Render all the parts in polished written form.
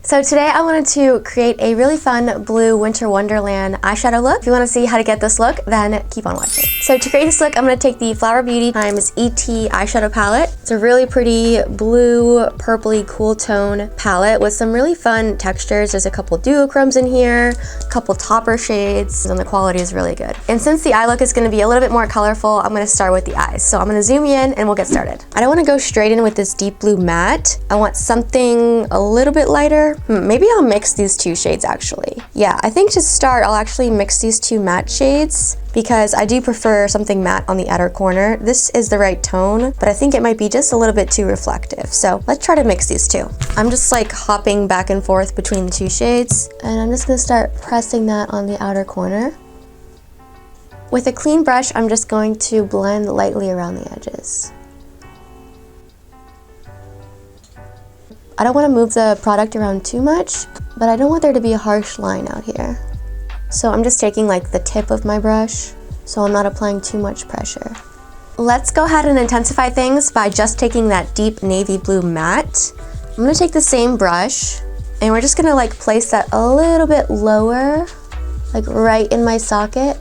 So today I wanted to create a really fun blue winter wonderland eyeshadow look. If you want to see how to get this look, then keep on watching. So to create this look, I'm going to take the Flower Beauty x ET eyeshadow palette. It's a really pretty blue, purpley, cool tone palette with some really fun textures. There's a couple duochromes in here, a couple topper shades, and the quality is really good. And since the eye look is going to be a little bit more colorful, I'm going to start with the eyes. So I'm going to zoom in and we'll get started. I don't want to go straight in with this deep blue matte. I want something a little bit lighter. Maybe I'll mix these two shades actually. Yeah, I think to start, I'll actually mix these two matte shades because I do prefer something matte on the outer corner. This is the right tone, but I think it might be just a little bit too reflective. So let's try to mix these two. I'm just like hopping back and forth between the two shades, and I'm just gonna start pressing that on the outer corner. With a clean brush, I'm just going to blend lightly around the edges. I don't want to move the product around too much, but I don't want there to be a harsh line out here. So I'm just taking like the tip of my brush, so I'm not applying too much pressure. Let's go ahead and intensify things by just taking that deep navy blue matte. I'm going to take the same brush, and we're just going to like place that a little bit lower, like right in my socket.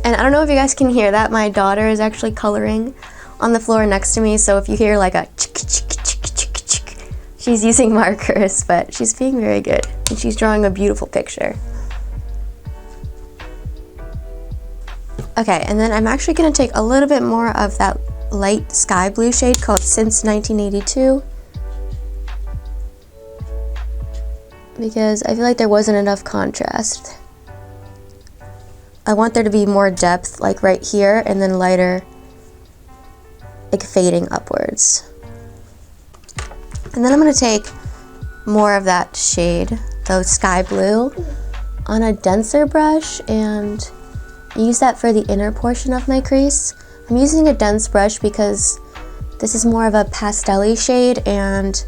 And I don't know if you guys can hear that, my daughter is actually coloring on the floor next to me, so if you hear like a she's using markers, but she's being very good and she's drawing a beautiful picture. Okay, and then I'm actually going to take a little bit more of that light sky blue shade called Since 1982 because I feel like there wasn't enough contrast. I want there to be more depth like right here and then lighter like fading upwards. And then I'm going to take more of that shade, the sky blue, on a denser brush and use that for the inner portion of my crease. I'm using a dense brush because this is more of a pastel-y shade and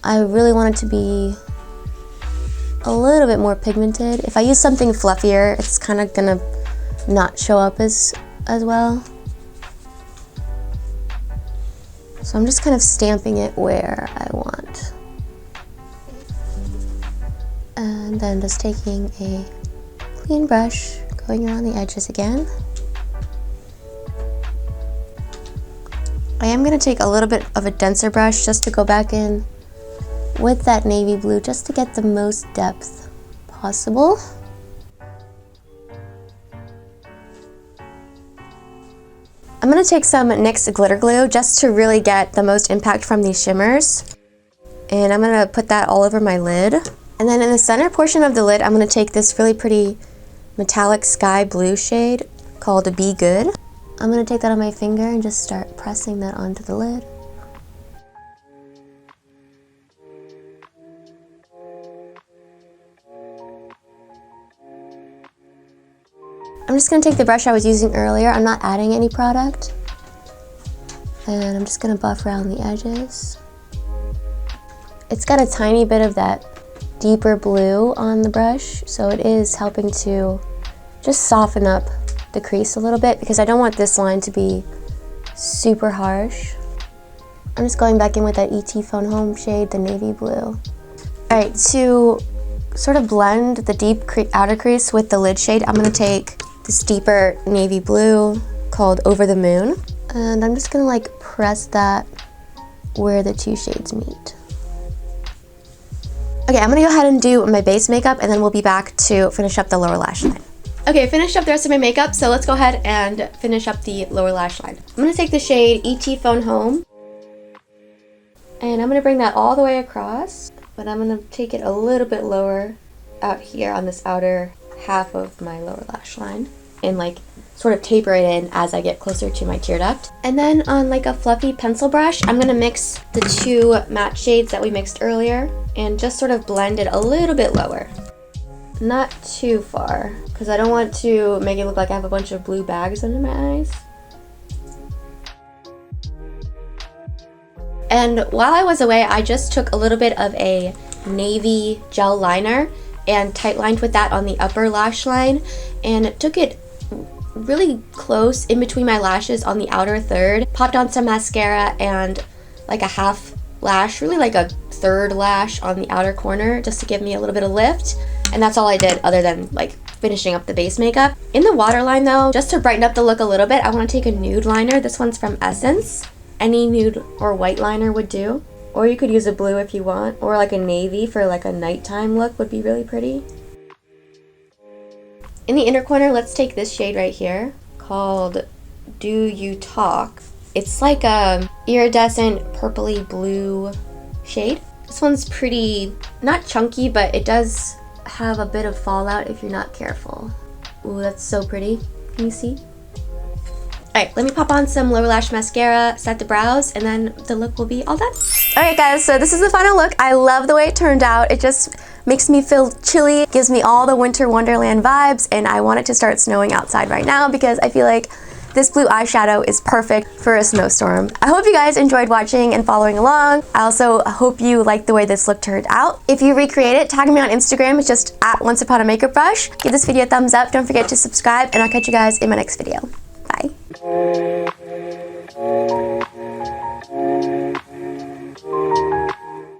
I really want it to be a little bit more pigmented. If I use something fluffier, it's kind of going to not show up as well. So I'm just kind of stamping it where I want. And then just taking a clean brush, going around the edges again. I am going to take a little bit of a denser brush just to go back in with that navy blue, just to get the most depth possible. I'm going to take some NYX glitter glue just to really get the most impact from these shimmers. And I'm going to put that all over my lid. And then in the center portion of the lid, I'm going to take this really pretty metallic sky blue shade called Be Good. I'm going to take that on my finger and just start pressing that onto the lid. I'm just going to take the brush I was using earlier. I'm not adding any product. And I'm just going to buff around the edges. It's got a tiny bit of that deeper blue on the brush, so it is helping to just soften up the crease a little bit because I don't want this line to be super harsh. I'm just going back in with that ET Phone Home shade, the navy blue. Alright, to sort of blend the deep outer crease with the lid shade, I'm going to take this deeper navy blue called Over the Moon, and I'm just gonna like press that where the two shades meet. Okay, I'm gonna go ahead and do my base makeup and then we'll be back to finish up the lower lash line. Okay, I finished up the rest of my makeup, so let's go ahead and finish up the lower lash line. I'm gonna take the shade ET Phone Home and I'm gonna bring that all the way across, but I'm gonna take it a little bit lower out here on this outer half of my lower lash line and like sort of taper it in as I get closer to my tear duct. And then on like a fluffy pencil brush, I'm gonna mix the two matte shades that we mixed earlier and just sort of blend it a little bit lower. Not too far, because I don't want to make it look like I have a bunch of blue bags under my eyes. And while I was away, I just took a little bit of a navy gel liner and tight lined with that on the upper lash line and took it really close in between my lashes on the outer third, popped on some mascara and like a half lash, really like a third lash on the outer corner just to give me a little bit of lift. And that's all I did other than like finishing up the base makeup. In the waterline though, just to brighten up the look a little bit, I want to take a nude liner. This one's from Essence. Any nude or white liner would do. Or you could use a blue if you want. Or like a navy for like a nighttime look would be really pretty. In the inner corner, let's take this shade right here called Do You Talk. It's like a iridescent purpley blue shade. This one's pretty, not chunky, but it does have a bit of fallout if you're not careful. Ooh, that's so pretty. Can you see? Alright, let me pop on some lower lash mascara, set the brows, and then the look will be all done. Alright guys, so this is the final look. I love the way it turned out. It just makes me feel chilly, gives me all the winter wonderland vibes, and I want it to start snowing outside right now because I feel like this blue eyeshadow is perfect for a snowstorm. I hope you guys enjoyed watching and following along. I also hope you liked the way this look turned out. If you recreate it, tag me on Instagram. It's just at OnceUponAMakeupBrush. Give this video a thumbs up. Don't forget to subscribe, and I'll catch you guys in my next video. Bye.